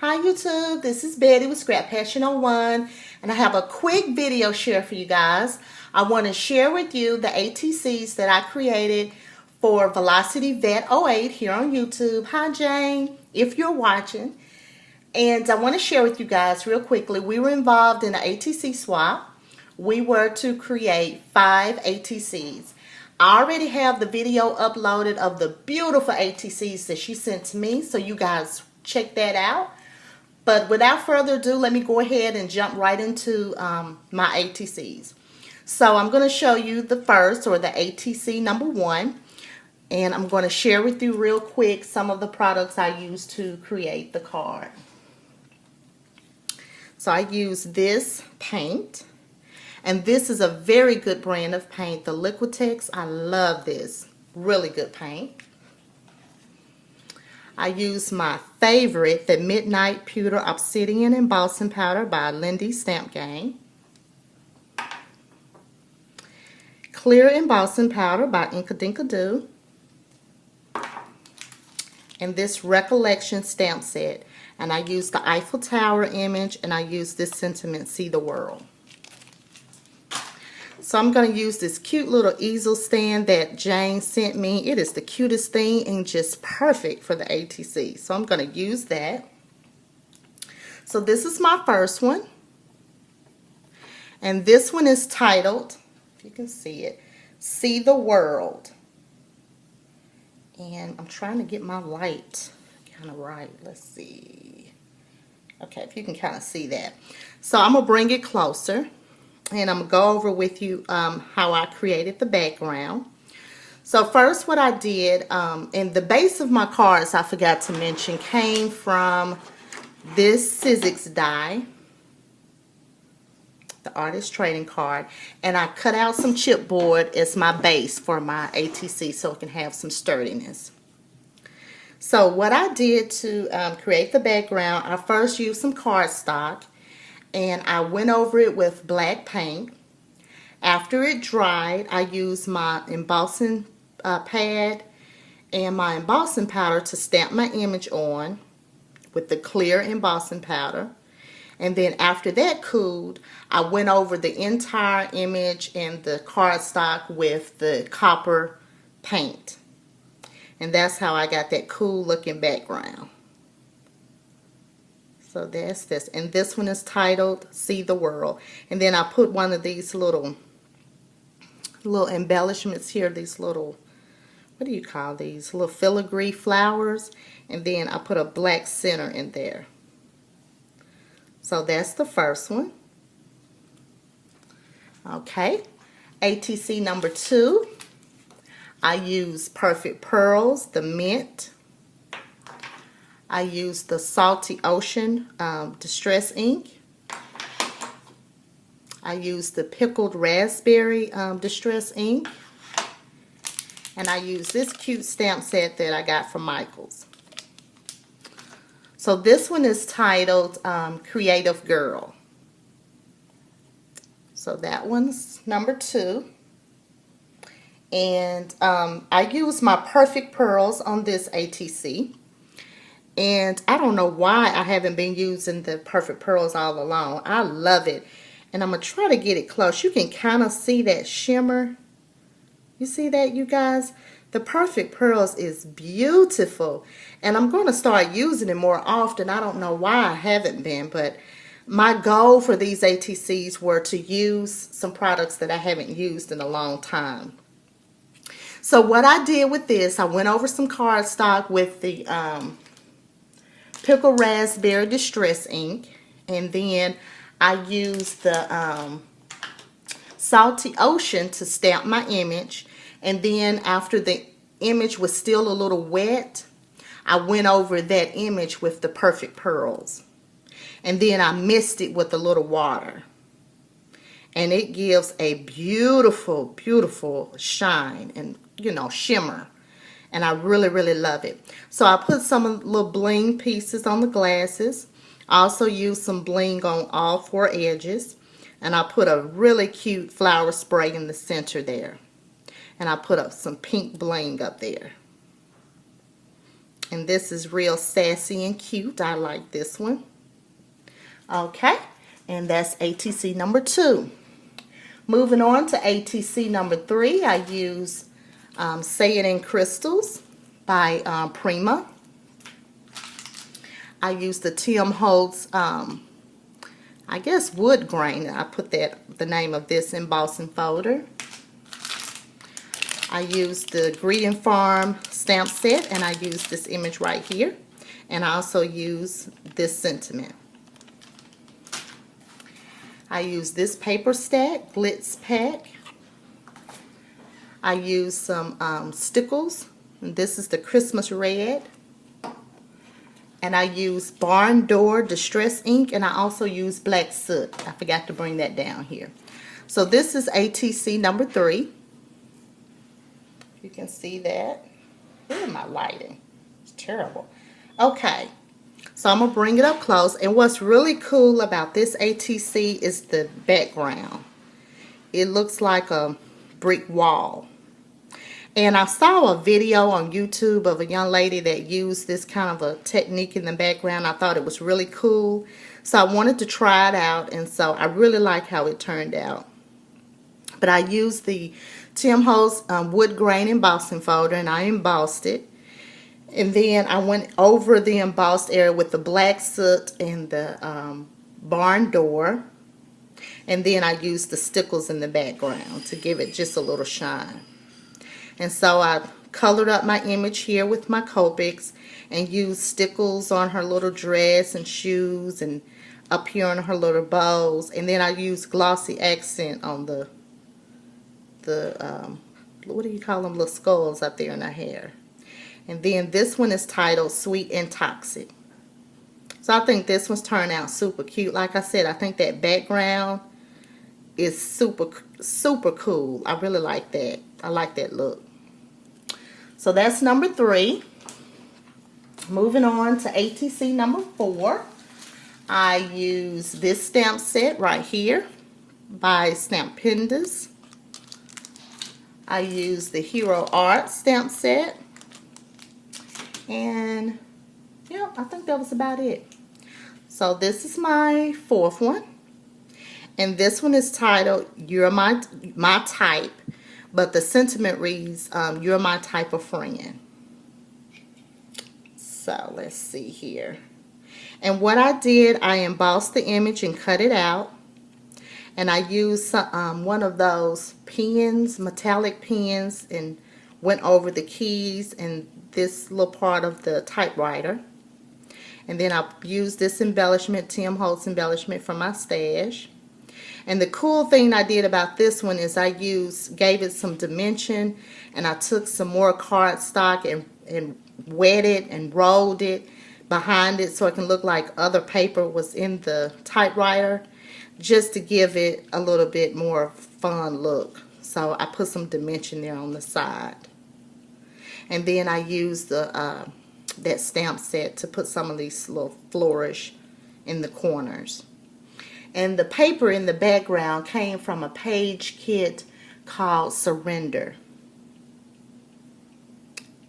Hi YouTube, this is Betty with Scrap Passion 01, and I have a quick video share for you guys. I want to share with you the ATCs that I created for Velocityvette08 here on YouTube. Hi Jane, if you're watching. And I want to share with you guys real quickly, we were involved in an ATC swap. We were to create 5 ATCs. I already have the video uploaded of the beautiful ATCs that she sent to me, so you guys check that out. But without further ado, let me go ahead and jump right into my ATCs. So I'm going to show you the first, or the ATC number 1. And I'm going to share with you real quick some of the products I used to create the card. So I use this paint. And this is a very good brand of paint, the Liquitex. I love this. Really good paint. I use my favorite, the Midnight Pewter Obsidian Embossing Powder by Lindy Stamp Gang. Clear Embossing Powder by Inkadinkadoo. And this Recollection stamp set. And I use the Eiffel Tower image, and I use this sentiment, See the World. So I'm going to use this cute little easel stand that Jane sent me. It is the cutest thing and just perfect for the ATC. So I'm going to use that. So this is my first one. And this one is titled, if you can see it, See the World. And I'm trying to get my light kind of right. Let's see. Okay, if you can kind of see that. So I'm going to bring it closer. And I'm going to go over with you how I created the background. So first what I did, and the base of my cards, I forgot to mention, came from this Sizzix die, the artist trading card. And I cut out some chipboard as my base for my ATC so it can have some sturdiness. So what I did to create the background, I first used some cardstock. And I went over it with black paint. After it dried, I used my embossing pad and my embossing powder to stamp my image on with the clear embossing powder. And then after that cooled, I went over the entire image and the cardstock with the copper paint. And that's how I got that cool looking background. So that's this. And this one is titled See the World. And then I put one of these little embellishments here. These little, what do you call these? Little filigree flowers. And then I put a black center in there. So that's the first one. Okay. ATC number 2. I use Perfect Pearls, the mint. I used the Salty Ocean Distress Ink. I used the Pickled Raspberry Distress Ink. And I used this cute stamp set that I got from Michael's. So this one is titled Creative Girl. So that one's number 2. And I used my Perfect Pearls on this ATC. And I don't know why I haven't been using the Perfect Pearls all along. I love it. And I'm going to try to get it close. You can kind of see that shimmer. You see that, you guys? The Perfect Pearls is beautiful. And I'm going to start using it more often. I don't know why I haven't been. But my goal for these ATCs were to use some products that I haven't used in a long time. So what I did with this, I went over some cardstock with the Pickled Raspberry Distress Ink, and then I used the Salty Ocean to stamp my image. And then after the image was still a little wet, I went over that image with the Perfect Pearls. And then I mixed it with a little water. And it gives a beautiful, beautiful shine and, you know, shimmer. And I really, really love it. So I put some little bling pieces on the glasses. I also used some bling on all 4 edges. And I put a really cute flower spray in the center there. And I put up some pink bling up there. And this is real sassy and cute. I like this one. Okay, and that's ATC number 2. Moving on to ATC number 3, I use Say It in Crystals by Prima. I use the Tim Holtz, I guess, wood grain. I put the name of this embossing folder. I use the Greeting Farm stamp set, and I use this image right here. And I also use this sentiment. I use this paper stack, Glitz Pack. I use some stickles. And this is the Christmas Red. And I use Barn Door Distress Ink, and I also use Black Soot. I forgot to bring that down here. So this is ATC number 3. You can see that. Where am I lighting? It's terrible. Okay, so I'm going to bring it up close. And what's really cool about this ATC is the background. It looks like a brick wall. And I saw a video on YouTube of a young lady that used this kind of a technique in the background. I thought it was really cool. So I wanted to try it out. And so I really like how it turned out. But I used the Tim Holtz wood grain embossing folder, and I embossed it. And then I went over the embossed area with the Black Soot and the Barn Door. And then I used the stickles in the background to give it just a little shine. And so I colored up my image here with my Copics and used stickles on her little dress and shoes and up here on her little bows. And then I used glossy accent on the what do you call them, little skulls up there in her hair. And then this one is titled Sweet and Toxic. So I think this one's turned out super cute. Like I said, I think that background is super cool. I really like that. I like that look. So that's number 3. Moving on to ATC number 4. I use this stamp set right here by Stampendas. I use the Hero Art stamp set. And yeah, I think that was about it. So this is my 4th one. And this one is titled You're My Type. But the sentiment reads, You're my type of friend. So let's see here. And what I did, I embossed the image and cut it out. And I used one of those pens, metallic pens, and went over the keys and this little part of the typewriter. And then I used this embellishment, Tim Holtz embellishment from my stash. And the cool thing I did about this one is I gave it some dimension, and I took some more cardstock and wet it and rolled it behind it so it can look like other paper was in the typewriter, just to give it a little bit more fun look. So I put some dimension there on the side. And then I used that stamp set to put some of these little flourish in the corners. And the paper in the background came from a page kit called Surrender.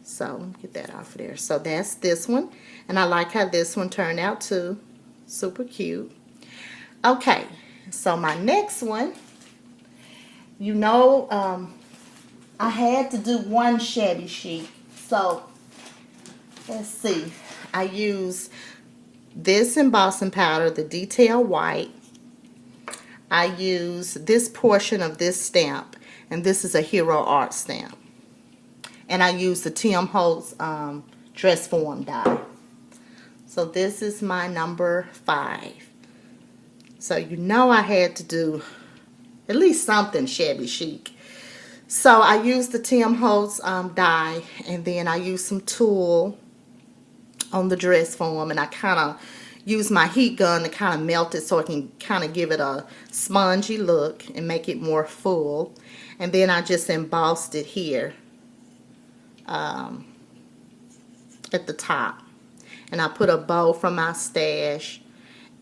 So let me get that off of there. So that's this one. And I like how this one turned out too. Super cute. Okay, so my next one, you know, I had to do one shabby chic. So let's see. I use this embossing powder, the Detail White. I use this portion of this stamp, and this is a Hero Art stamp. And I use the Tim Holtz dress form die. So this is my number 5. So you know I had to do at least something shabby chic. So I used the Tim Holtz die, and then I used some tulle on the dress form, and I kind of use my heat gun to kind of melt it so I can kind of give it a spongy look and make it more full. And then I just embossed it here at the top. And I put a bow from my stash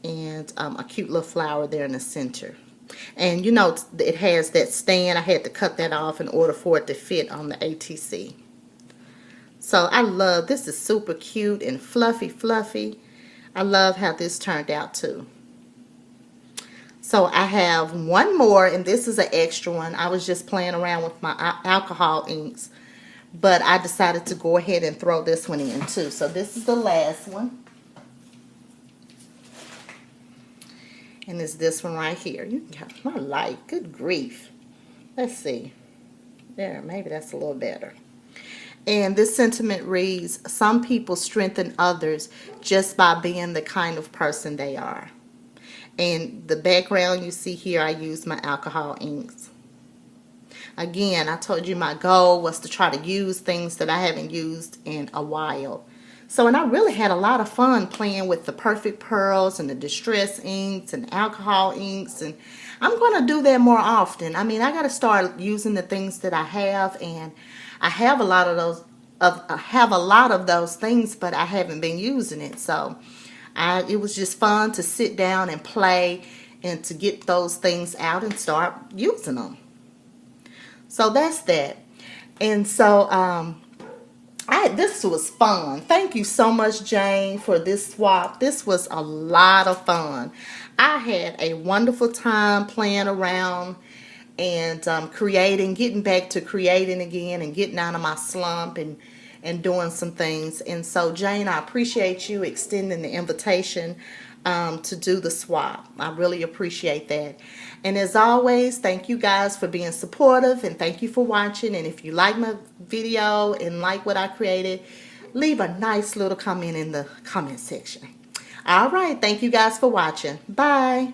and a cute little flower there in the center. And you know, it has that stand. I had to cut that off in order for it to fit on the ATC. So I love, this is super cute and fluffy. I love how this turned out too. So I have one more, and this is an extra one. I was just playing around with my alcohol inks, but I decided to go ahead and throw this one in too. So this is the last one. And it's this one right here. You can have my light. Good grief. Let's see. There, maybe that's a little better. And this sentiment reads, some people strengthen others just by being the kind of person they are. And the background you see here, I use my alcohol inks. Again, I told you my goal was to try to use things that I haven't used in a while. So, and I really had a lot of fun playing with the Perfect Pearls and the Distress inks and alcohol inks. And I'm going to do that more often. I mean, I got to start using the things that I have, and I have a lot of those things, but I haven't been using it. So, it was just fun to sit down and play and to get those things out and start using them. So that's that. And so this was fun. Thank you so much, Jane, for this swap. This was a lot of fun. I had a wonderful time playing around and getting back to creating again and getting out of my slump and doing some things. And so, Jane, I appreciate you extending the invitation to do the swap. I really appreciate that. And as always, thank you guys for being supportive, and thank you for watching. And if you like my video and like what I created, leave a nice little comment in the comment section. All right, thank you guys for watching. Bye.